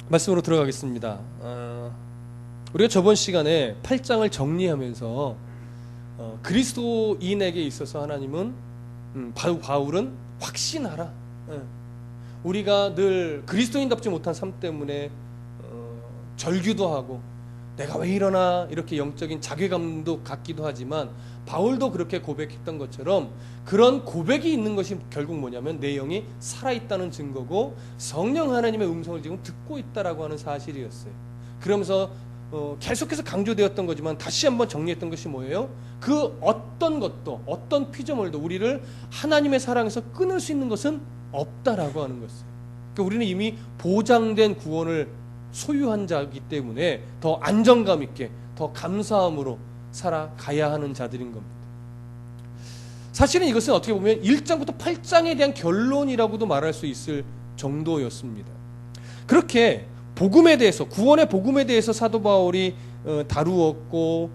말씀으로 들어가겠습니다. 우리가 저번 시간에 8장을 정리하면서 그리스도인에게 있어서 하나님은 바울은 확신하라. 우리가 늘 그리스도인답지 못한 삶 때문에 절규도 하고 내가 왜 이러나 이렇게 영적인 자괴감도 갖기도 하지만 바울도 그렇게 고백했던 것처럼 그런 고백이 있는 것이 결국 뭐냐면 내 영이 살아있다는 증거고 성령 하나님의 음성을 지금 듣고 있다라고 하는 사실이었어요. 그러면서 계속해서 강조되었던 거지만 다시 한번 정리했던 것이 뭐예요? 그 어떤 것도 어떤 피조물도 우리를 하나님의 사랑에서 끊을 수 있는 것은 없다라고 하는 것이에요. 그러니까 우리는 이미 보장된 구원을 소유한 자이기 때문에 더 안정감 있게 더 감사함으로 살아가야 하는 자들인 겁니다. 사실은 이것은 어떻게 보면 1장부터 8장에 대한 결론이라고도 말할 수 있을 정도였습니다. 그렇게 복음에 대해서 구원의 복음에 대해서 사도 바울이 다루었고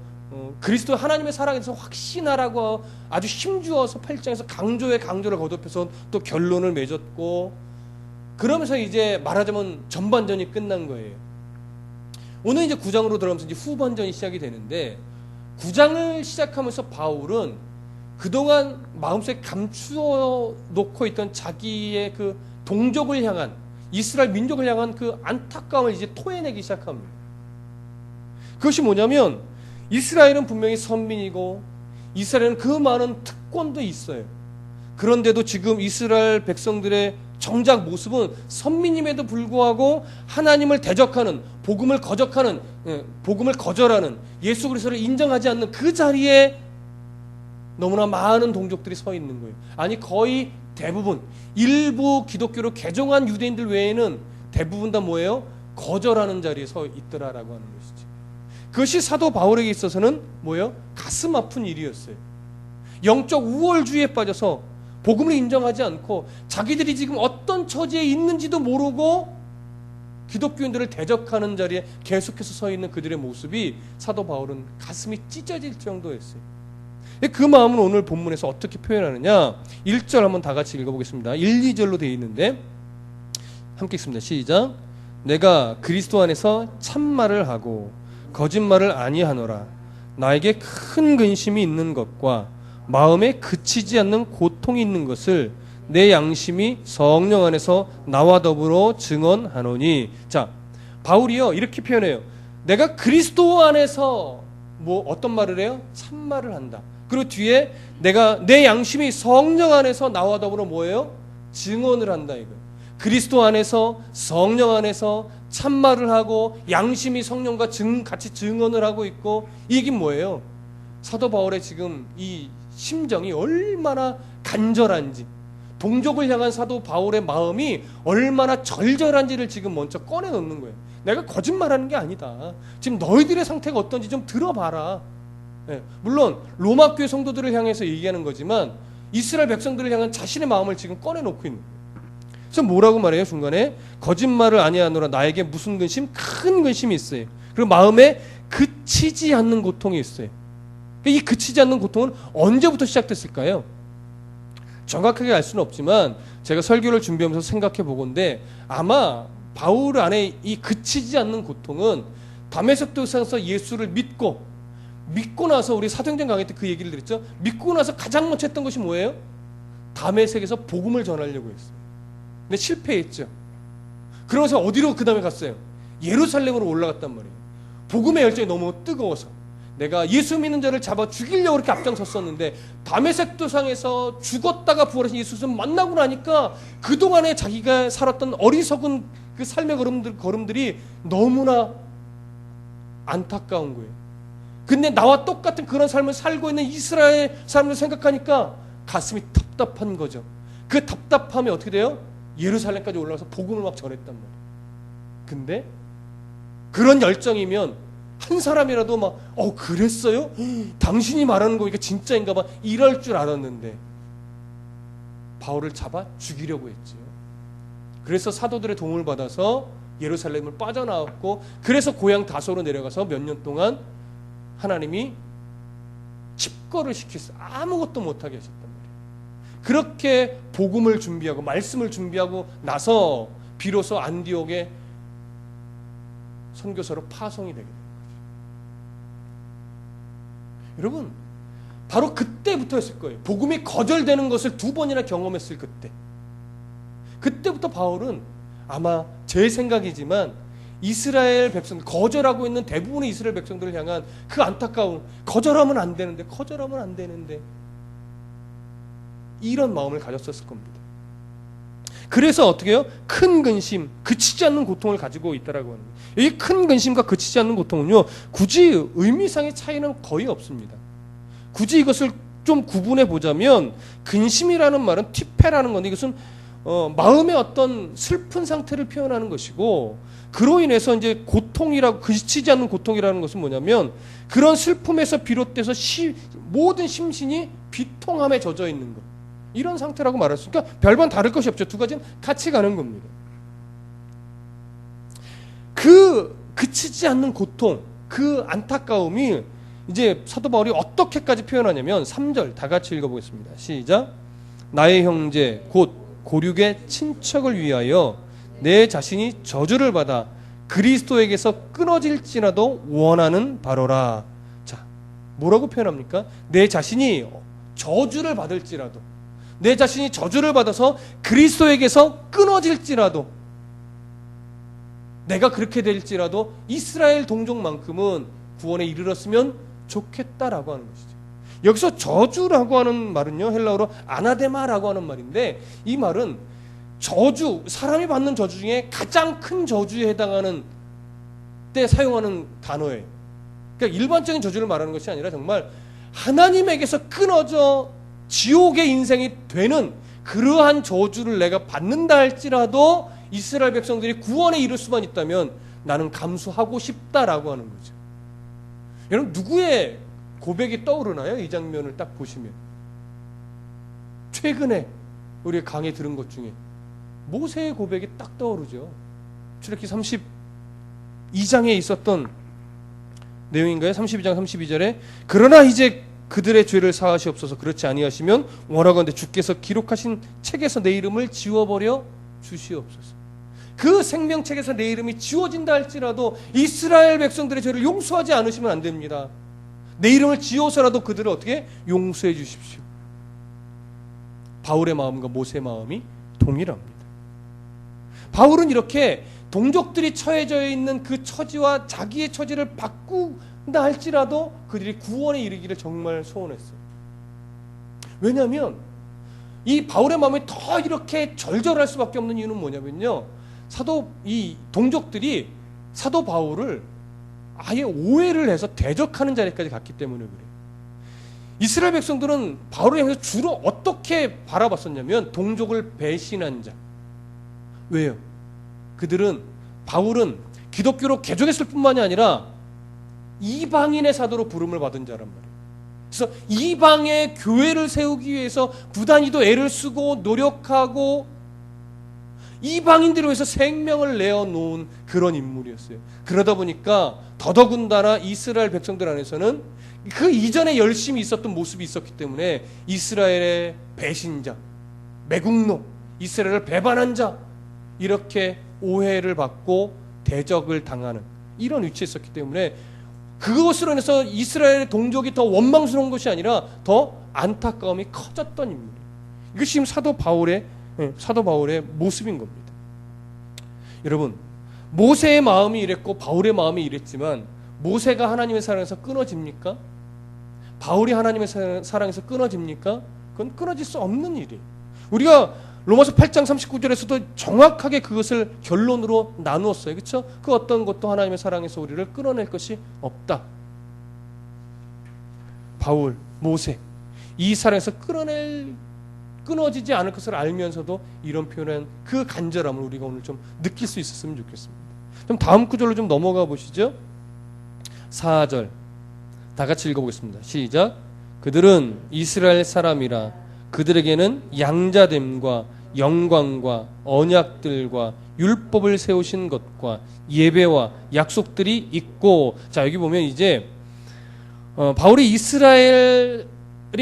그리스도 하나님의 사랑에 대해서 확신하라고 아주 힘주어서 8장에서 강조에 강조를 거듭해서 또 결론을 맺었고 그러면서 이제 말하자면 전반전이 끝난 거예요. 오늘 이제 9장으로 들어가면서 이제 후반전이 시작이 되는데 9장을 시작하면서 바울은 그동안 마음속에 감추어 놓고 있던 자기의 그 동족을 향한 이스라엘 민족을 향한 그 안타까움을 이제 토해내기 시작합니다. 그것이 뭐냐면 이스라엘은 분명히 선민이고 이스라엘은 그 많은 특권도 있어요. 그런데도 지금 이스라엘 백성들의 정작 모습은 선민임에도 불구하고 하나님을 대적하는 복음을 거적하는 복음을 거절하는 예수 그리스도를 인정하지 않는 그 자리에 너무나 많은 동족들이 서 있는 거예요. 아니 거의 대부분 일부 기독교로 개종한 유대인들 외에는 대부분 다 뭐예요? 거절하는 자리에 서 있더라라고 하는 것이지. 그것이 사도 바울에게 있어서는 뭐예요? 가슴 아픈 일이었어요. 영적 우월주의에 빠져서 복음을 인정하지 않고 자기들이 지금 어떤 처지에 있는지도 모르고 기독교인들을 대적하는 자리에 계속해서 서 있는 그들의 모습이 사도 바울은 가슴이 찢어질 정도였어요. 그 마음은 오늘 본문에서 어떻게 표현하느냐 1절 한번 다 같이 읽어보겠습니다. 1, 2절로 되어 있는데 함께 읽습니다. 시작. 내가 그리스도 안에서 참말을 하고 거짓말을 아니하노라. 나에게 큰 근심이 있는 것과 마음에 그치지 않는 고통이 있는 것을 내 양심이 성령 안에서 나와 더불어 증언하노니. 자, 바울이요 이렇게 표현해요. 내가 그리스도 안에서 뭐 어떤 말을 해요? 참말을 한다. 그리고 뒤에 내가 내 양심이 성령 안에서 나와 더불어 뭐예요? 증언을 한다 이거. 그리스도 안에서 성령 안에서 참말을 하고 양심이 성령과 같이 증언을 하고 있고 이게 뭐예요? 사도 바울의 지금 이 심정이 얼마나 간절한지 동족을 향한 사도 바울의 마음이 얼마나 절절한지를 지금 먼저 꺼내놓는 거예요. 내가 거짓말하는 게 아니다. 지금 너희들의 상태가 어떤지 좀 들어봐라. 물론 로마 교회 성도들을 향해서 얘기하는 거지만 이스라엘 백성들을 향한 자신의 마음을 지금 꺼내놓고 있는 거예요. 그래서 뭐라고 말해요? 중간에 거짓말을 아니하노라. 나에게 무슨 근심? 큰 근심이 있어요. 그리고 마음에 그치지 않는 고통이 있어요. 이 그치지 않는 고통은 언제부터 시작됐을까요? 정확하게 알 수는 없지만 제가 설교를 준비하면서 생각해 보건데 아마 바울 안에 이 그치지 않는 고통은 다메섹 도상에서 예수를 믿고 나서 우리 사도행전 강의 때 그 얘기를 드렸죠. 믿고 나서 가장 먼저 했던 것이 뭐예요? 다메섹에서 복음을 전하려고 했어요. 근데 실패했죠. 그러면서 어디로 그 다음에 갔어요? 예루살렘으로 올라갔단 말이에요. 복음의 열정이 너무 뜨거워서 내가 예수 믿는 자를 잡아 죽이려고 이렇게 앞장섰었는데 다메섹 도상에서 죽었다가 부활하신 예수를 만나고 나니까 그동안에 자기가 살았던 어리석은 그 삶의 걸음들이 너무나 안타까운 거예요. 근데 나와 똑같은 그런 삶을 살고 있는 이스라엘 사람들 생각하니까 가슴이 답답한 거죠. 그 답답함이 어떻게 돼요? 예루살렘까지 올라가서 복음을 막 전했단 말이에요. 근데 그런 열정이면 한 사람이라도 막 그랬어요? 당신이 말하는 거 이게 진짜인가 봐 이럴 줄 알았는데 바울을 잡아 죽이려고 했지요. 그래서 사도들의 도움을 받아서 예루살렘을 빠져나왔고 그래서 고향 다소로 내려가서 몇 년 동안 하나님이 칩거를 시켰어요. 아무것도 못하게 하셨단 말이에요. 그렇게 복음을 준비하고 말씀을 준비하고 나서 비로소 안디옥에 선교사로 파송이 되게 됩니다. 여러분, 바로 그때부터였을 거예요. 복음이 거절되는 것을 2번이나 경험했을 그때부터 바울은 아마 제 생각이지만 이스라엘 백성, 거절하고 있는 대부분의 이스라엘 백성들을 향한 그 안타까움, 거절하면 안 되는데 이런 마음을 가졌었을 겁니다. 그래서 어떻게 해요? 큰 근심, 그치지 않는 고통을 가지고 있다라고 하는 거예요. 이 큰 근심과 그치지 않는 고통은요, 굳이 의미상의 차이는 거의 없습니다. 굳이 이것을 좀 구분해 보자면, 근심이라는 말은 티페라는 건데, 이것은 마음의 어떤 슬픈 상태를 표현하는 것이고, 그로 인해서 이제 고통이라고, 그치지 않는 고통이라는 것은 뭐냐면, 그런 슬픔에서 비롯돼서 모든 심신이 비통함에 젖어 있는 것, 이런 상태라고 말할 수 있으니까 별반 다를 것이 없죠. 두 가지는 같이 가는 겁니다. 그 그치지 않는 고통, 그 안타까움이 이제 사도 바울이 어떻게까지 표현하냐면 3절 다 같이 읽어보겠습니다. 시작. 나의 형제 곧 고륙의 친척을 위하여 내 자신이 저주를 받아 그리스도에게서 끊어질지라도 원하는 바로라. 자, 뭐라고 표현합니까? 내 자신이 저주를 받을지라도, 내 자신이 저주를 받아서 그리스도에게서 끊어질지라도, 내가 그렇게 될지라도 이스라엘 동족만큼은 구원에 이르렀으면 좋겠다라고 하는 것이죠. 여기서 저주라고 하는 말은요, 헬라어로 아나데마라고 하는 말인데, 이 말은 저주, 사람이 받는 저주 중에 가장 큰 저주에 해당하는 때 사용하는 단어예요. 그러니까 일반적인 저주를 말하는 것이 아니라 정말 하나님에게서 끊어져 지옥의 인생이 되는 그러한 저주를 내가 받는다 할지라도 이스라엘 백성들이 구원에 이를 수만 있다면 나는 감수하고 싶다라고 하는 거죠. 여러분, 누구의 고백이 떠오르나요? 이 장면을 딱 보시면. 최근에 우리가 강의 들은 것 중에 모세의 고백이 딱 떠오르죠. 출애굽기 32장에 있었던 내용인가요? 32장 32절에 그러나 이제 그들의 죄를 사하시옵소서. 그렇지 아니하시면 원하건대 주께서 기록하신 책에서 내 이름을 지워버려 주시옵소서. 그 생명책에서 내 이름이 지워진다 할지라도 이스라엘 백성들의 죄를 용서하지 않으시면 안 됩니다. 내 이름을 지워서라도 그들을 어떻게 용서해 주십시오. 바울의 마음과 모세의 마음이 동일합니다. 바울은 이렇게 동족들이 처해져 있는 그 처지와 자기의 처지를 바꾼다 할지라도 그들이 구원에 이르기를 정말 소원했어요. 왜냐하면 이 바울의 마음이 더 이렇게 절절할 수밖에 없는 이유는 뭐냐면요, 이 동족들이 사도 바울을 아예 오해를 해서 대적하는 자리까지 갔기 때문에 그래요. 이스라엘 백성들은 바울을 향해서 주로 어떻게 바라봤었냐면 동족을 배신한 자. 왜요? 바울은 기독교로 개종했을 뿐만이 아니라 이방인의 사도로 부름을 받은 자란 말이에요. 그래서 이방의 교회를 세우기 위해서 부단히도 애를 쓰고 노력하고 이방인들을 위해서 생명을 내어놓은 그런 인물이었어요. 그러다 보니까 더더군다나 이스라엘 백성들 안에서는 그 이전에 열심히 있었던 모습이 있었기 때문에 이스라엘의 배신자, 매국노, 이스라엘을 배반한 자, 이렇게 오해를 받고 대적을 당하는 이런 위치에 있었기 때문에 그것으로 인해서 이스라엘의 동족이 더 원망스러운 것이 아니라 더 안타까움이 커졌던 인물이에요. 이것이 지금 사도 바울의 모습인 겁니다. 여러분, 모세의 마음이 이랬고 바울의 마음이 이랬지만 모세가 하나님의 사랑에서 끊어집니까? 바울이 하나님의 사랑에서 끊어집니까? 그건 끊어질 수 없는 일이에요. 우리가 로마서 8장 39절에서도 정확하게 그것을 결론으로 나누었어요. 그렇죠? 그 어떤 것도 하나님의 사랑에서 우리를 끊어낼 것이 없다. 바울, 모세, 이 사랑에서 끊어지지 않을 것을 알면서도 이런 표현한 그 간절함을 우리가 오늘 좀 느낄 수 있었으면 좋겠습니다. 좀 다음 구절로 좀 넘어가 보시죠. 4절 다 같이 읽어보겠습니다. 시작. 그들은 이스라엘 사람이라 그들에게는 양자됨과 영광과 언약들과 율법을 세우신 것과 예배와 약속들이 있고, 자 여기 보면 이제 바울이 이스라엘이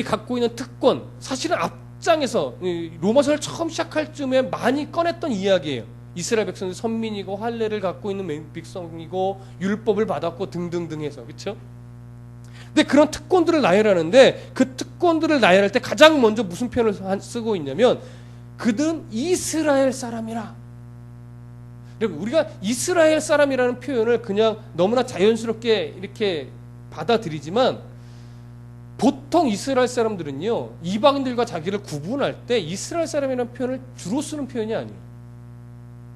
갖고 있는 특권, 사실은 앞장에서 로마서를 처음 시작할 쯤에 많이 꺼냈던 이야기예요. 이스라엘 백성들 선민이고 할례를 갖고 있는 백성이고 율법을 받았고 등등등 해서 그렇죠? 근데 그런 특권들을 나열하는데 그 특권들을 나열할 때 가장 먼저 무슨 표현을 쓰고 있냐면 그들은 이스라엘 사람이라. 우리가 이스라엘 사람이라는 표현을 그냥 너무나 자연스럽게 이렇게 받아들이지만 보통 이스라엘 사람들은요 이방인들과 자기를 구분할 때 이스라엘 사람이라는 표현을 주로 쓰는 표현이 아니에요.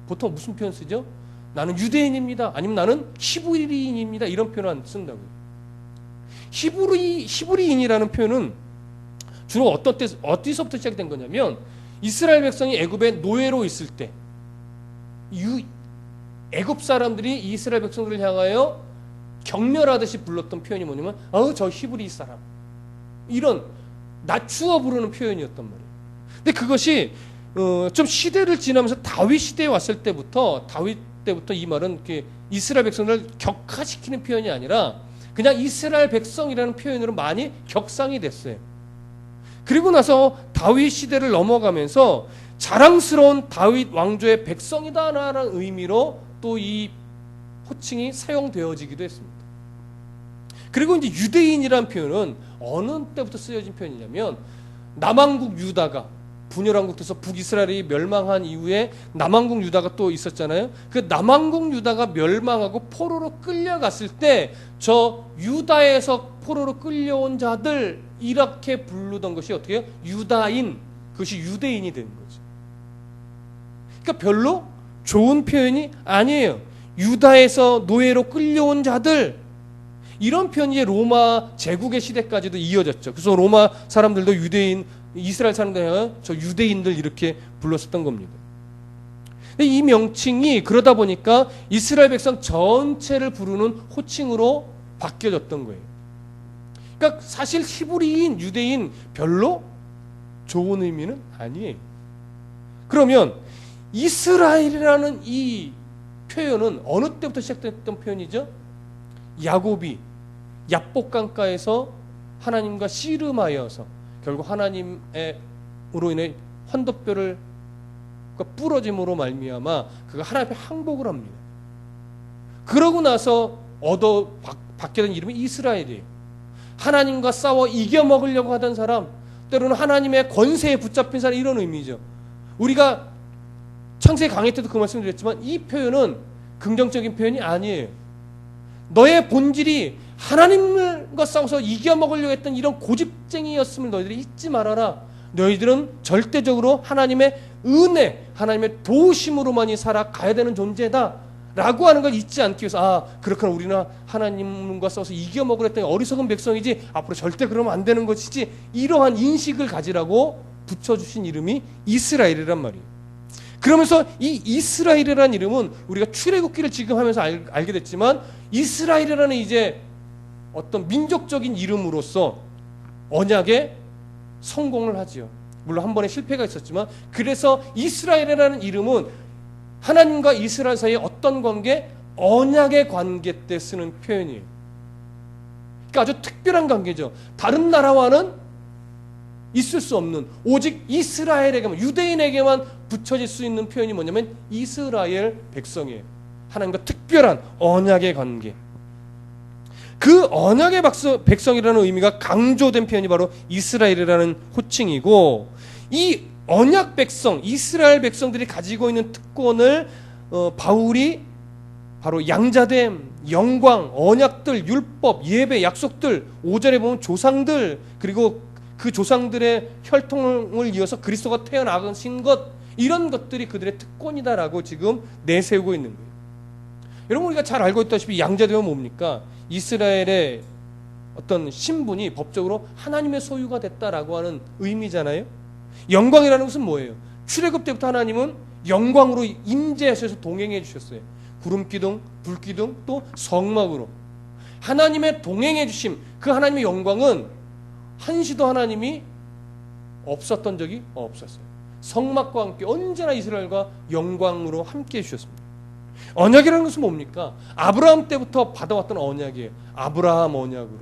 보통 무슨 표현 쓰죠? 나는 유대인입니다. 아니면 나는 히브리인입니다. 이런 표현을 안 쓴다고요. 히브리인이라는 표현은 주로 어디서부터 시작된 거냐면 이스라엘 백성이 애굽에 노예로 있을 때 애굽 사람들이 이스라엘 백성들을 향하여 경멸하듯이 불렀던 표현이 뭐냐면 저 히브리 사람, 이런 낮추어 부르는 표현이었단 말이에요. 근데 그것이 좀 시대를 지나면서 다윗 시대에 왔을 때부터 이 말은 이스라엘 백성들을 격하시키는 표현이 아니라 그냥 이스라엘 백성이라는 표현으로 많이 격상이 됐어요. 그리고 나서 다윗 시대를 넘어가면서 자랑스러운 다윗 왕조의 백성이다라는 의미로 또 이 호칭이 사용되어지기도 했습니다. 그리고 이제 유대인이라는 표현은 어느 때부터 쓰여진 표현이냐면 남왕국 유다가 분열왕국에서 북이스라엘이 멸망한 이후에 남왕국 유다가 또 있었잖아요. 그 남왕국 유다가 멸망하고 포로로 끌려갔을 때 저 유다에서 포로로 끌려온 자들 이렇게 부르던 것이 어떻게 해요? 유다인, 그것이 유대인이 된 거죠. 그러니까 별로 좋은 표현이 아니에요. 유다에서 노예로 끌려온 자들, 이런 표현이 로마 제국의 시대까지도 이어졌죠. 그래서 로마 사람들도 유대인, 이스라엘 사람들 저 유대인들 이렇게 불렀었던 겁니다. 이 명칭이 그러다 보니까 이스라엘 백성 전체를 부르는 호칭으로 바뀌어졌던 거예요. 그러니까 사실 히브리인, 유대인 별로 좋은 의미는 아니에요. 그러면 이스라엘이라는 이 표현은 어느 때부터 시작됐던 표현이죠? 야곱이 야복강가에서 하나님과 씨름하여서 결국 하나님으로 인해 환도뼈를 부러짐으로 말미암아 그가 하나님 앞에 항복을 합니다. 그러고 나서 받게 된 이름이 이스라엘이에요. 하나님과 싸워 이겨먹으려고 하던 사람, 때로는 하나님의 권세에 붙잡힌 사람, 이런 의미죠. 우리가 창세기 강의 때도 그 말씀을 드렸지만 이 표현은 긍정적인 표현이 아니에요. 너의 본질이 하나님과 싸워서 이겨먹으려고 했던 이런 고집쟁이였음을 너희들이 잊지 말아라. 너희들은 절대적으로 하나님의 은혜, 하나님의 도우심으로만이 살아가야 되는 존재다 라고 하는 걸 잊지 않기 위해서 그렇구나, 우리는 하나님과 싸워서 이겨먹으려 했던 어리석은 백성이지 앞으로 절대 그러면 안 되는 것이지, 이러한 인식을 가지라고 붙여주신 이름이 이스라엘이란 말이에요. 그러면서 이 이스라엘이라는 이름은 우리가 출애굽기를 지금 하면서 알게 됐지만 이스라엘이라는 이제 어떤 민족적인 이름으로서 언약에 성공을 하지요. 물론 한 번의 실패가 있었지만, 그래서 이스라엘이라는 이름은 하나님과 이스라엘 사이의 어떤 관계? 언약의 관계 때 쓰는 표현이에요. 그러니까 아주 특별한 관계죠. 다른 나라와는 있을 수 없는, 오직 이스라엘에게만, 유대인에게만 붙여질 수 있는 표현이 뭐냐면 이스라엘 백성이에요. 하나님과 특별한 언약의 관계. 그 언약의 백성이라는 의미가 강조된 표현이 바로 이스라엘이라는 호칭이고, 이 언약 백성, 이스라엘 백성들이 가지고 있는 특권을 바울이 바로 양자됨, 영광, 언약들, 율법, 예배, 약속들, 5절에 보면 조상들, 그리고 그 조상들의 혈통을 이어서 그리스도가 태어나신 것, 이런 것들이 그들의 특권이다라고 지금 내세우고 있는 거예요. 여러분, 우리가 잘 알고 있다시피 양자되면 뭡니까? 이스라엘의 어떤 신분이 법적으로 하나님의 소유가 됐다라고 하는 의미잖아요. 영광이라는 것은 뭐예요? 출애굽 때부터 하나님은 영광으로 임재하셔서 동행해 주셨어요. 구름기둥, 불기둥, 또 성막으로 하나님의 동행해 주심, 그 하나님의 영광은 한시도 하나님이 없었던 적이 없었어요. 성막과 함께 언제나 이스라엘과 영광으로 함께 해주셨습니다. 언약이라는 것은 뭡니까? 아브라함 때부터 받아왔던 언약이에요. 아브라함 언약으로,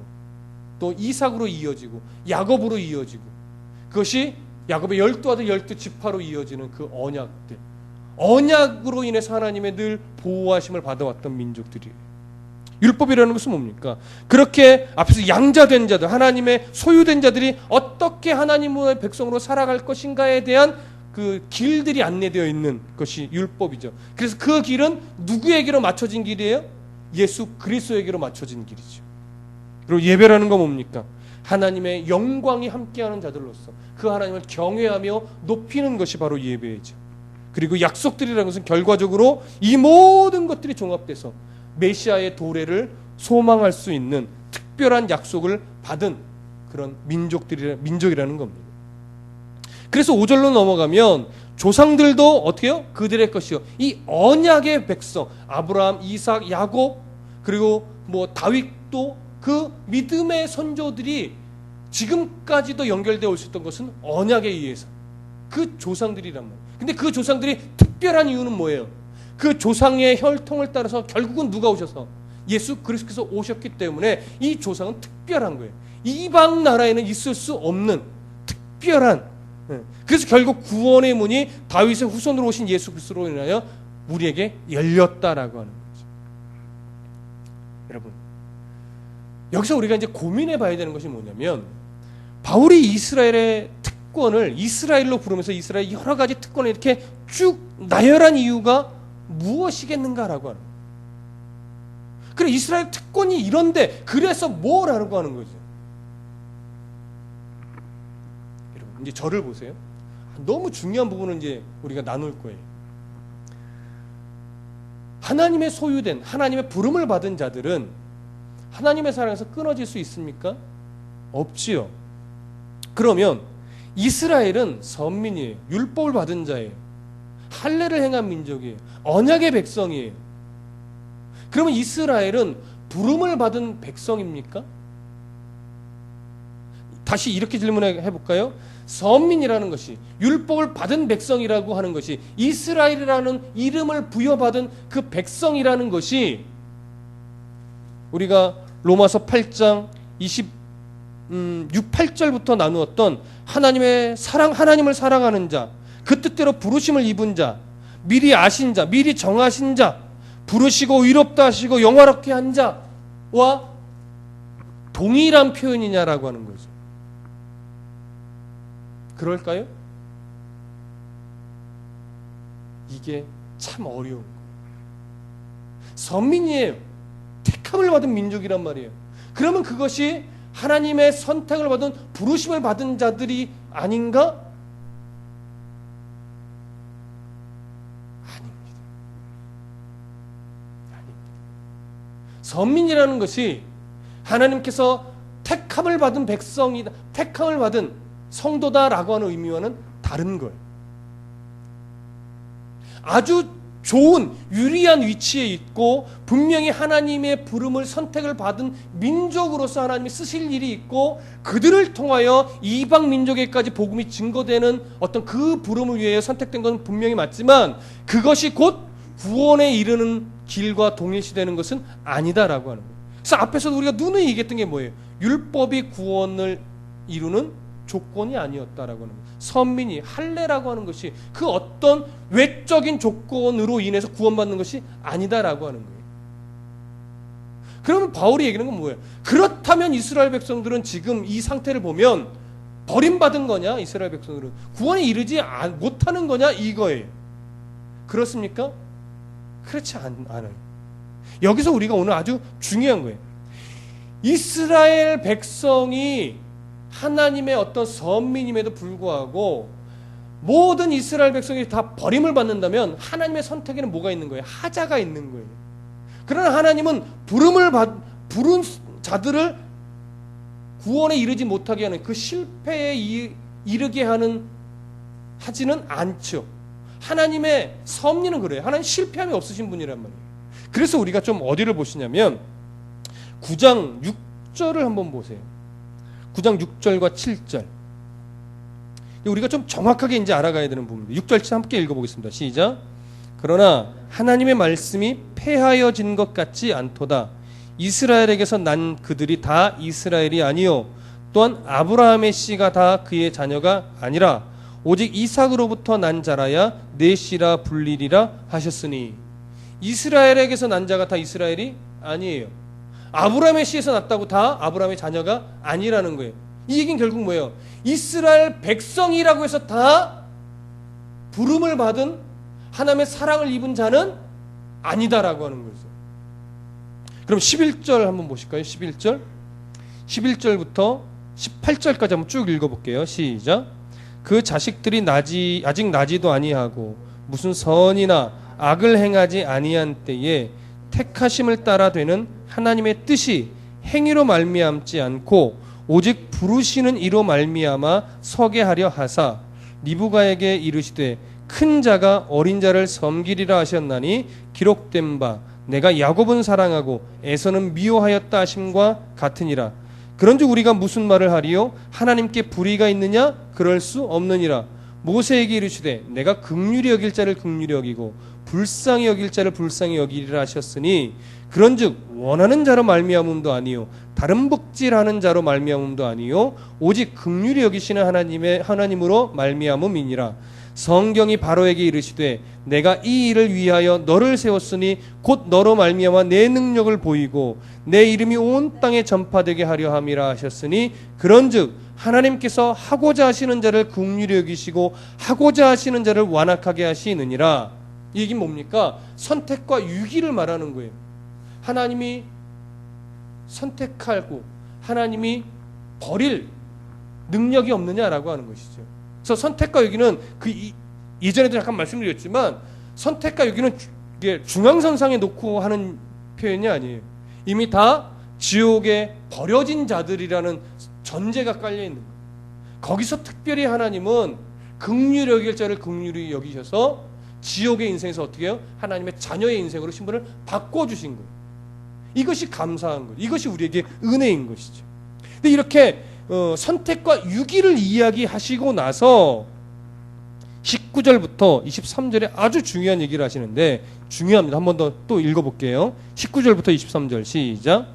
또 이삭으로 이어지고 야곱으로 이어지고, 그것이 야곱의 12아들 12지파로 이어지는 그 언약들. 언약으로 인해서 하나님의 늘 보호하심을 받아왔던 민족들이에요. 율법이라는 것은 뭡니까? 그렇게 앞에서 양자된 자들, 하나님의 소유된 자들이 어떻게 하나님의 백성으로 살아갈 것인가에 대한 그 길들이 안내되어 있는 것이 율법이죠. 그래서 그 길은 누구에게로 맞춰진 길이에요? 예수 그리스도에게로 맞춰진 길이죠. 그리고 예배라는 건 뭡니까? 하나님의 영광이 함께하는 자들로서 그 하나님을 경외하며 높이는 것이 바로 예배이죠. 그리고 약속들이라는 것은 결과적으로 이 모든 것들이 종합돼서 메시아의 도래를 소망할 수 있는 특별한 약속을 받은 그런 민족이라는 겁니다. 그래서 5절로 넘어가면 조상들도 어떻게 해요? 그들의 것이요. 이 언약의 백성, 아브라함, 이삭, 야곱, 그리고 다윗도 그 믿음의 선조들이 지금까지도 연결되어 올 수 있던 것은 언약에 의해서 그 조상들이란 말이에요. 근데 그 조상들이 특별한 이유는 뭐예요? 그 조상의 혈통을 따라서 결국은 누가 오셔서 예수 그리스도께서 오셨기 때문에 이 조상은 특별한 거예요. 이방 나라에는 있을 수 없는 특별한, 그래서 결국 구원의 문이 다윗의 후손으로 오신 예수 그리스도로 인하여 우리에게 열렸다라고 하는 거죠. 여러분, 여기서 우리가 이제 고민해 봐야 되는 것이 뭐냐면, 바울이 이스라엘의 특권을 이스라엘로 부르면서 이스라엘 여러 가지 특권을 이렇게 쭉 나열한 이유가 무엇이겠는가라고 하는 거예요. 그래, 이스라엘 특권이 이런데 그래서 뭐라고 하는 거죠? 여러분, 이제 저를 보세요. 너무 중요한 부분은 이제 우리가 나눌 거예요. 하나님의 소유된, 하나님의 부름을 받은 자들은 하나님의 사랑에서 끊어질 수 있습니까? 없지요. 그러면 이스라엘은 선민이에요. 율법을 받은 자예요. 할례를 행한 민족이에요. 언약의 백성이에요. 그러면 이스라엘은 부름을 받은 백성입니까? 다시 이렇게 질문해 볼까요? 선민이라는 것이, 율법을 받은 백성이라고 하는 것이, 이스라엘이라는 이름을 부여받은 그 백성이라는 것이, 우리가 로마서 8장 8절부터 나누었던 하나님의 사랑, 하나님을 사랑하는 자, 그 뜻대로 부르심을 입은 자, 미리 아신 자, 미리 정하신 자, 부르시고 의롭다 하시고 영화롭게 한 자와 동일한 표현이냐라고 하는 거죠. 그럴까요? 이게 참 어려운 거예요. 선민이에요. 택함을 받은 민족이란 말이에요. 그러면 그것이 하나님의 선택을 받은, 부르심을 받은 자들이 아닌가? 아닙니다. 선민이라는 것이 하나님께서 택함을 받은 백성이다, 택함을 받은 성도다라고 하는 의미와는 다른 거예요. 아주 좋은 유리한 위치에 있고 분명히 하나님의 부름을, 선택을 받은 민족으로서 하나님이 쓰실 일이 있고, 그들을 통하여 이방 민족에까지 복음이 증거되는 어떤 그 부름을 위해 선택된 것은 분명히 맞지만, 그것이 곧 구원에 이르는 길과 동일시되는 것은 아니다라고 하는 거예요. 그래서 앞에서 우리가 누누이 얘기했던 게 뭐예요? 율법이 구원을 이루는 조건이 아니었다라고 하는 거예요. 선민이, 할례라고 하는 것이 그 어떤 외적인 조건으로 인해서 구원받는 것이 아니다라고 하는 거예요. 그러면 바울이 얘기하는 건 뭐예요? 그렇다면 이스라엘 백성들은 지금 이 상태를 보면 버림받은 거냐? 이스라엘 백성들은 구원에 이르지 못하는 거냐? 이거예요. 그렇습니까? 그렇지 않아요. 여기서 우리가 오늘 아주 중요한 거예요. 이스라엘 백성이 하나님의 어떤 선민임에도 불구하고 모든 이스라엘 백성이 다 버림을 받는다면 하나님의 선택에는 뭐가 있는 거예요? 하자가 있는 거예요. 그러나 하나님은 부른 자들을 구원에 이르지 못하게 하는, 그 실패에 이르게 하지는 않죠. 하나님의 섭리는 그래요. 하나님 실패함이 없으신 분이란 말이에요. 그래서 우리가 좀 어디를 보시냐면 9장 6절을 한번 보세요. 9장 6절과 7절. 우리가 좀 정확하게 이제 알아가야 되는 부분입니다. 6절 7절 함께 읽어보겠습니다. 시작. 그러나 하나님의 말씀이 폐하여진 것 같지 않도다. 이스라엘에게서 난 그들이 다 이스라엘이 아니요 또한 아브라함의 씨가 다 그의 자녀가 아니라 오직 이삭으로부터 난 자라야 내 씨라 불리리라 하셨으니. 이스라엘에게서 난 자가 다 이스라엘이 아니에요. 아브라함의 씨에서 났다고 다 아브라함의 자녀가 아니라는 거예요. 이 얘기는 결국 뭐예요? 이스라엘 백성이라고 해서 다 부름을 받은 하나님의 사랑을 입은 자는 아니다라고 하는 거죠. 그럼 11절 한번 보실까요? 11절. 11절부터 18절까지 한번 쭉 읽어볼게요. 시작. 그 자식들이 아직 나지도 아니하고 무슨 선이나 악을 행하지 아니한 때에 택하심을 따라 되는 하나님의 뜻이 행위로 말미암지 않고 오직 부르시는 이로 말미암아 서게 하려 하사 리브가에게 이르시되 큰 자가 어린 자를 섬기리라 하셨나니 기록된 바 내가 야곱은 사랑하고 에서는 미워하였다 하심과 같으니라. 그런즉 우리가 무슨 말을 하리요? 하나님께 불의가 있느냐? 그럴 수 없느니라. 모세에게 이르시되 내가 긍휼히 여길 자를 긍휼히 여기고 불쌍히 여길 자를 불쌍히 여기리라 하셨으니 그런즉 원하는 자로 말미암음도 아니요 다른 복질하는 자로 말미암음도 아니요 오직 긍휼히 여기시는 하나님으로 말미암음이니라. 성경이 바로에게 이르시되 내가 이 일을 위하여 너를 세웠으니 곧 너로 말미암아 내 능력을 보이고 내 이름이 온 땅에 전파되게 하려 함이라 하셨으니 그런즉 하나님께서 하고자 하시는 자를 긍휼히 여기시고 하고자 하시는 자를 완악하게 하시느니라. 이 얘기는 뭡니까? 선택과 유기를 말하는 거예요. 하나님이 선택하고 하나님이 버릴 능력이 없느냐라고 하는 것이죠. 그래서 선택과 유기는 이전에도 잠깐 말씀드렸지만 선택과 유기는 중앙선상에 놓고 하는 표현이 아니에요. 이미 다 지옥에 버려진 자들이라는 전제가 깔려 있는 거예요. 거기서 특별히 하나님은 긍휼히 여길 자를 긍휼히 여기셔서 지옥의 인생에서 어떻게 해요? 하나님의 자녀의 인생으로 신분을 바꿔주신 거예요. 이것이 감사한 거예요. 이것이 우리에게 은혜인 것이죠. 근데 이렇게 선택과 유기를 이야기하시고 나서 19절부터 23절에 아주 중요한 얘기를 하시는데 중요합니다. 한 번 더 또 읽어볼게요. 19절부터 23절 시작.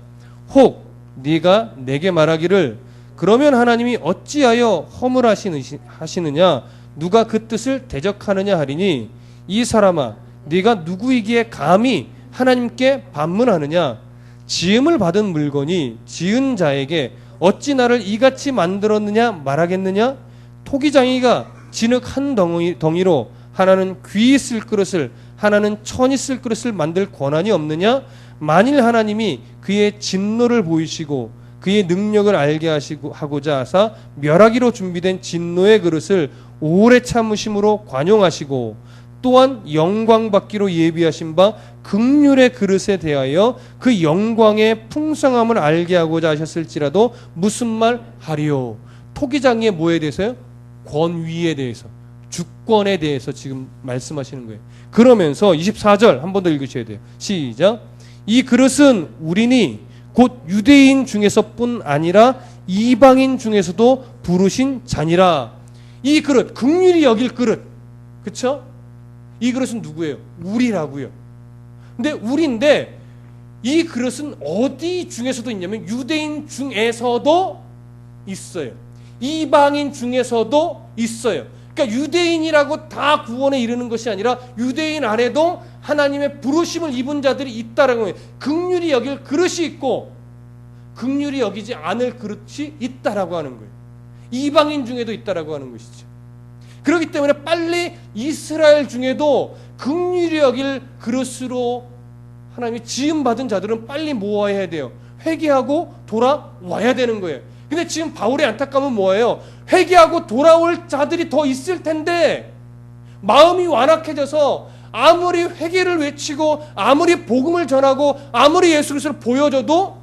혹 네가 내게 말하기를 그러면 하나님이 어찌하여 허물하시느냐 누가 그 뜻을 대적하느냐 하리니 이 사람아 네가 누구이기에 감히 하나님께 반문하느냐 지음을 받은 물건이 지은 자에게 어찌 나를 이같이 만들었느냐 말하겠느냐 토기장이가 진흙 한 덩이로 하나는 귀 있을 그릇을 하나는 천 있을 그릇을 만들 권한이 없느냐 만일 하나님이 그의 진노를 보이시고 그의 능력을 알게 하고자 하사 멸하기로 준비된 진노의 그릇을 오래 참으심으로 관용하시고 또한 영광 받기로 예비하신 바 긍휼의 그릇에 대하여 그 영광의 풍성함을 알게 하고자 하셨을지라도 무슨 말 하리요. 토기장의 뭐에 대해서요? 권위에 대해서, 주권에 대해서 지금 말씀하시는 거예요. 그러면서 24절 한 번 더 읽으셔야 돼요. 시작. 이 그릇은 우리니 곧 유대인 중에서뿐 아니라 이방인 중에서도 부르신 자니라. 이 그릇, 긍휼히 여길 그릇, 그렇죠? 이 그릇은 누구예요? 우리라고요. 근데 우리인데 이 그릇은 어디 중에서도 있냐면 유대인 중에서도 있어요. 이방인 중에서도 있어요. 그러니까 유대인이라고 다 구원에 이르는 것이 아니라 유대인 안에도 하나님의 부르심을 입은 자들이 있다라는 거예요. 긍휼히 여길 그릇이 있고 긍휼히 여기지 않을 그릇이 있다라고 하는 거예요. 이방인 중에도 있다라고 하는 것이죠. 그렇기 때문에 빨리 이스라엘 중에도 긍휼히 여길 그릇으로 하나님이 지음받은 자들은 빨리 모아야 돼요. 회개하고 돌아와야 되는 거예요. 근데 지금 바울의 안타까움은 뭐예요? 회개하고 돌아올 자들이 더 있을 텐데 마음이 완악해져서 아무리 회개를 외치고 아무리 복음을 전하고 아무리 예수 그리스도를 보여줘도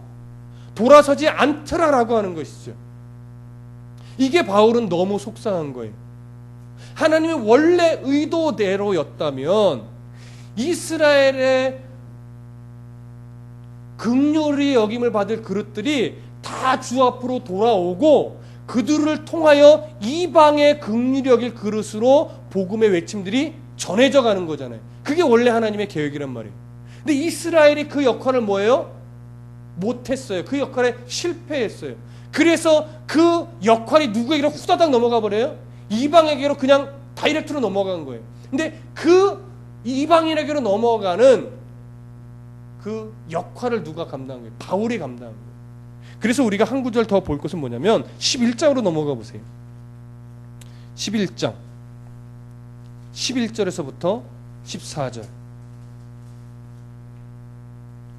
돌아서지 않더라라고 하는 것이죠. 이게 바울은 너무 속상한 거예요. 하나님의 원래 의도대로였다면 이스라엘의 긍휼히 여김을 받을 그릇들이 다 주 앞으로 돌아오고 그들을 통하여 이방의 긍휼히 여길 그릇으로 복음의 외침들이 전해져 가는 거잖아요. 그게 원래 하나님의 계획이란 말이에요. 근데 이스라엘이 그 역할을 뭐예요? 못했어요. 그 역할에 실패했어요. 그래서 그 역할이 누구에게로 후다닥 넘어가 버려요? 이방에게로 그냥 다이렉트로 넘어간 거예요. 근데 그 이방인에게로 넘어가는 그 역할을 누가 감당한 거예요? 바울이 감당한 거예요. 그래서 우리가 한 구절 더 볼 것은 뭐냐면 11장으로 넘어가 보세요. 11장 11절에서부터 14절.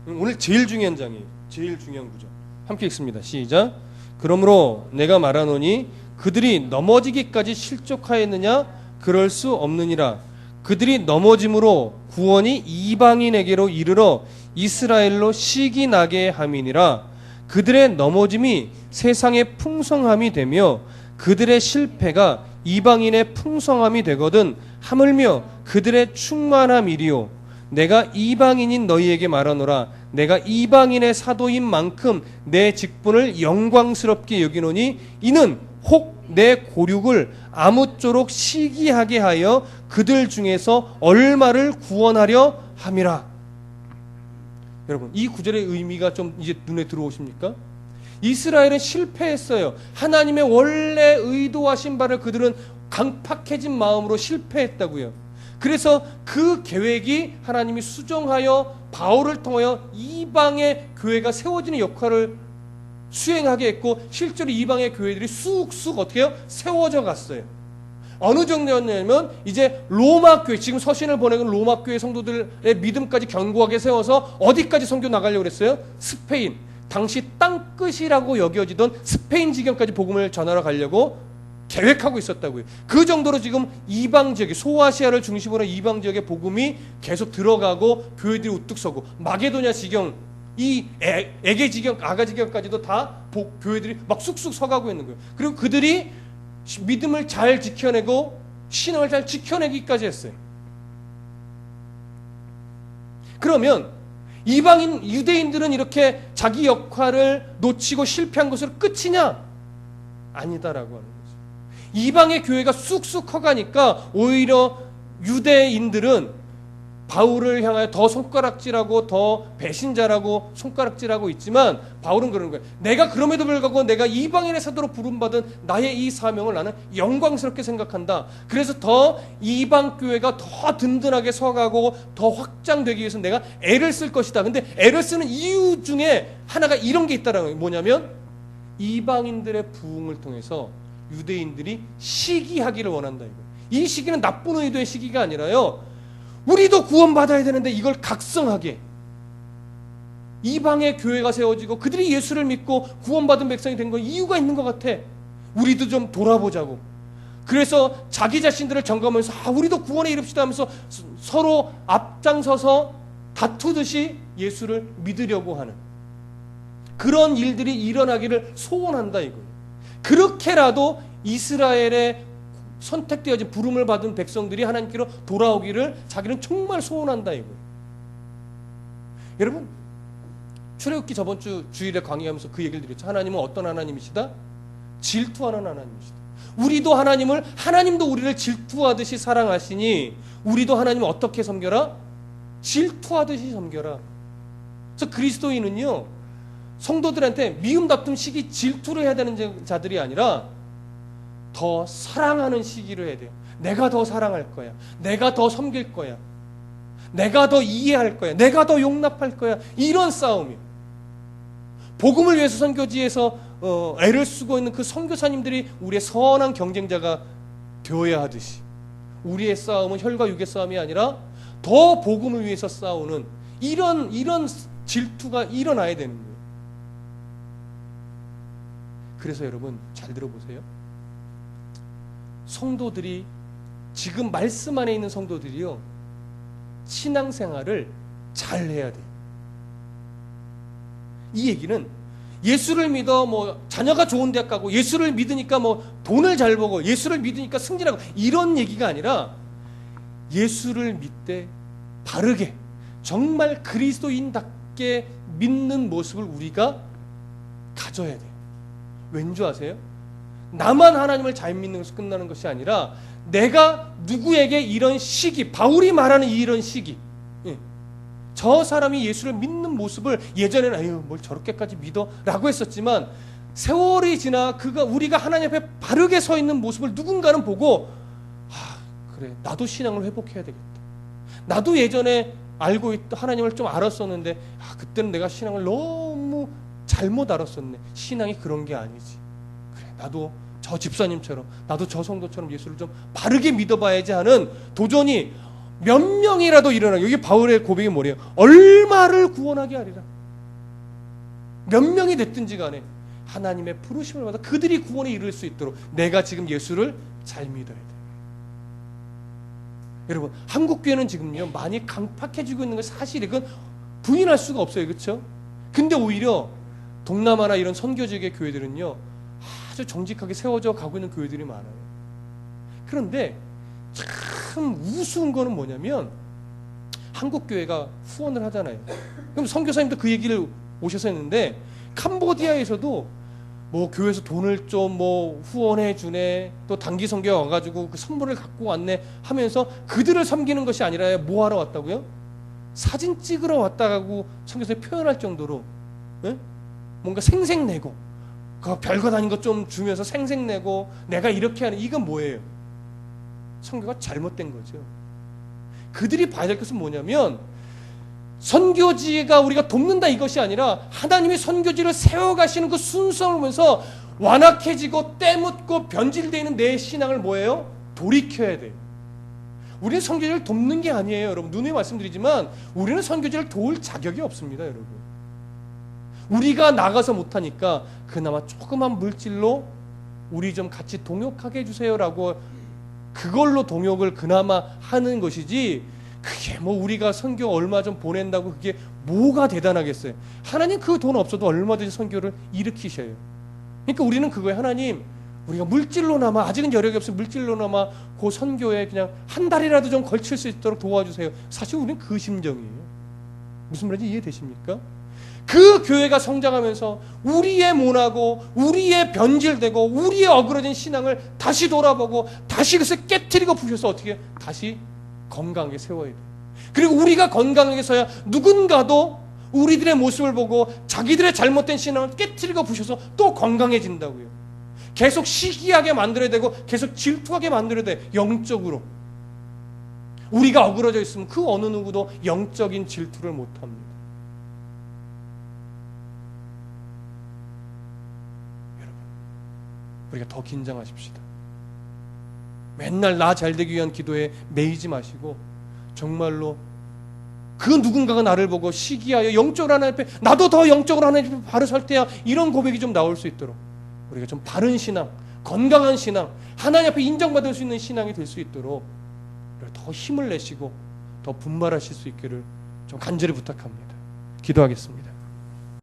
오늘 제일 중요한 장이에요. 제일 중요한 구절. 함께 읽습니다. 시작. 그러므로 내가 말하노니 그들이 넘어지기까지 실족하였느냐? 그럴 수 없느니라. 그들이 넘어짐으로 구원이 이방인에게로 이르러 이스라엘로 시기 나게 함이니라. 그들의 넘어짐이 세상의 풍성함이 되며 그들의 실패가 이방인의 풍성함이 되거든 하물며 그들의 충만함이리요. 내가 이방인인 너희에게 말하노라. 내가 이방인의 사도인 만큼 내 직분을 영광스럽게 여기노니 이는 혹 내 고륙을 아무쪼록 시기하게 하여 그들 중에서 얼마를 구원하려 함이라. 여러분, 이 구절의 의미가 좀 이제 눈에 들어오십니까? 이스라엘은 실패했어요. 하나님의 원래 의도하신 바를 그들은 강팍해진 마음으로 실패했다고요. 그래서 그 계획이 하나님이 수정하여 바울을 통하여 이방의 교회가 세워지는 역할을 수행하게 했고, 실제로 이방의 교회들이 쑥쑥 어떻게 해요? 세워져 갔어요. 어느 정도였냐면 이제 로마 교회, 지금 서신을 보내는 로마 교회 성도들의 믿음까지 견고하게 세워서 어디까지 선교 나가려고 그랬어요? 스페인, 당시 땅끝이라고 여겨지던 스페인 지경까지 복음을 전하러 가려고 계획하고 있었다고요. 그 정도로 지금 이방 지역에, 소아시아를 중심으로 이방 지역에 복음이 계속 들어가고 교회들이 우뚝 서고, 마게도냐 지경, 이 에게 지경, 아가 지경까지도 다 교회들이 막 쑥쑥 서가고 있는 거예요. 그리고 그들이 믿음을 잘 지켜내고 신앙을 잘 지켜내기까지 했어요. 그러면 이방인 유대인들은 이렇게 자기 역할을 놓치고 실패한 것으로 끝이냐? 아니다라고 하는 거죠. 이방의 교회가 쑥쑥 커가니까 오히려 유대인들은 바울을 향하여 더 손가락질하고 더 배신자라고 손가락질하고 있지만, 바울은 그러는 거예요. 내가 그럼에도 불구하고 내가 이방인의 사도로 부름받은 나의 이 사명을 나는 영광스럽게 생각한다. 그래서 더 이방 교회가 더 든든하게 서가고 더 확장되기 위해서 내가 애를 쓸 것이다. 근데 애를 쓰는 이유 중에 하나가 이런 게 있다라는 거예요. 뭐냐면 이방인들의 부흥을 통해서 유대인들이 시기하기를 원한다 이거예요. 이 시기는 나쁜 의도의 시기가 아니라요, 우리도 구원받아야 되는데 이걸 각성하게, 이방의 교회가 세워지고 그들이 예수를 믿고 구원받은 백성이 된 건 이유가 있는 것 같아. 우리도 좀 돌아보자고. 그래서 자기 자신들을 점검하면서 우리도 구원에 이릅시다 하면서 서로 앞장서서 다투듯이 예수를 믿으려고 하는 그런 일들이 일어나기를 소원한다 이거예요. 그렇게라도 이스라엘의 선택되어진 부름을 받은 백성들이 하나님께로 돌아오기를 자기는 정말 소원한다 이거예요. 여러분, 출애굽기 저번 주 주일에 강의하면서 그 얘기를 드렸죠. 하나님은 어떤 하나님이시다? 질투하는 하나님이시다. 우리도 하나님도 우리를 질투하듯이 사랑하시니 우리도 하나님을 어떻게 섬겨라? 질투하듯이 섬겨라. 그래서 그리스도인은요, 성도들한테 미움 다툼 시기 질투를 해야 되는 자들이 아니라 더 사랑하는 시기로 해야 돼요. 내가 더 사랑할 거야. 내가 더 섬길 거야. 내가 더 이해할 거야. 내가 더 용납할 거야. 이런 싸움이에요. 복음을 위해서 선교지에서 애를 쓰고 있는 그 선교사님들이 우리의 선한 경쟁자가 되어야 하듯이, 우리의 싸움은 혈과 육의 싸움이 아니라 더 복음을 위해서 싸우는 이런 질투가 일어나야 되는 거예요. 그래서 여러분 잘 들어보세요. 성도들이, 지금 말씀 안에 있는 성도들이요, 신앙생활을 잘 해야 돼요. 이 얘기는 예수를 믿어 자녀가 좋은 대학 가고, 예수를 믿으니까 돈을 잘 벌고, 예수를 믿으니까 승진하고, 이런 얘기가 아니라 예수를 믿되 바르게 정말 그리스도인답게 믿는 모습을 우리가 가져야 돼요. 왠지 아세요? 나만 하나님을 잘 믿는 것이 끝나는 것이 아니라 내가 누구에게 이런 시기, 바울이 말하는 이런 시기, 저 사람이 예수를 믿는 모습을 예전에는 뭘 저렇게까지 믿어? 라고 했었지만 세월이 지나 우리가 하나님 앞에 바르게 서 있는 모습을 누군가는 보고 그래, 나도 신앙을 회복해야 되겠다. 나도 예전에 알고 있던 하나님을 좀 알았었는데 그때는 내가 신앙을 너무 잘못 알았었네. 신앙이 그런 게 아니지. 그래, 나도 저 집사님처럼, 나도 저 성도처럼 예수를 좀 바르게 믿어봐야지 하는 도전이 몇 명이라도 일어나고, 여기 바울의 고백이 뭐래요? 얼마를 구원하게 하리라. 몇 명이 됐든지 간에 하나님의 부르심을 받아 그들이 구원에 이를 수 있도록 내가 지금 예수를 잘 믿어야 돼요. 여러분, 한국교회는 지금요 많이 강팍해지고 있는 건 사실이, 그건 부인할 수가 없어요. 그렇죠? 근데 오히려 동남아나 이런 선교지의 교회들은요 아주 정직하게 세워져 가고 있는 교회들이 많아요. 그런데 참 우스운 거는 뭐냐면, 한국교회가 후원을 하잖아요. 그럼 선교사님도 그 얘기를 오셔서 했는데, 캄보디아에서도 뭐 교회에서 돈을 좀 뭐 후원해 주네, 또 단기 선교가 와가지고 그 선물을 갖고 왔네 하면서 그들을 섬기는 것이 아니라 뭐 하러 왔다고요? 사진 찍으러 왔다고 선교사에 표현할 정도로, 네? 뭔가 생색내고 그 별거 아닌 것 좀 주면서 생색내고 내가 이렇게 하는, 이건 뭐예요? 선교가 잘못된 거죠. 그들이 봐야 될 것은 뭐냐면, 선교지가 우리가 돕는다 이것이 아니라 하나님이 선교지를 세워가시는 그 순서를 보면서 완악해지고 때묻고 변질되어 있는 내 신앙을 뭐예요? 돌이켜야 돼요. 우리는 선교지를 돕는 게 아니에요. 여러분, 누누이 말씀드리지만 우리는 선교지를 도울 자격이 없습니다. 여러분, 우리가 나가서 못하니까 그나마 조그만 물질로 우리 좀 같이 동역하게 해주세요라고 그걸로 동역을 그나마 하는 것이지, 그게 뭐 우리가 선교 얼마 좀 보낸다고 그게 뭐가 대단하겠어요. 하나님 그 돈 없어도 얼마든지 선교를 일으키셔요. 그러니까 우리는 그거에, 하나님 우리가 물질로나마, 아직은 여력이 없으면 물질로나마 그 선교에 그냥 한 달이라도 좀 걸칠 수 있도록 도와주세요. 사실 우리는 그 심정이에요. 무슨 말인지 이해되십니까? 그 교회가 성장하면서 우리의 모나고 우리의 변질되고 우리의 어그러진 신앙을 다시 돌아보고 다시 그것을 깨트리고 부셔서 어떻게 다시 건강하게 세워야 돼요. 그리고 우리가 건강하게 서야 누군가도 우리들의 모습을 보고 자기들의 잘못된 신앙을 깨트리고 부셔서 또 건강해진다고요. 계속 시기하게 만들어야 되고 계속 질투하게 만들어야 돼. 영적으로 우리가 어그러져 있으면 그 어느 누구도 영적인 질투를 못합니다. 여러분, 우리가 더 긴장하십시다. 맨날 나 잘되기 위한 기도에 매이지 마시고, 정말로 그 누군가가 나를 보고 시기하여 영적으로 하나님 앞에, 나도 더 영적으로 하나님 앞에 바로 설 때야, 이런 고백이 좀 나올 수 있도록 우리가 좀 바른 신앙, 건강한 신앙, 하나님 앞에 인정받을 수 있는 신앙이 될 수 있도록 더 힘을 내시고 더 분발하실 수 있기를 좀 간절히 부탁합니다. 기도하겠습니다.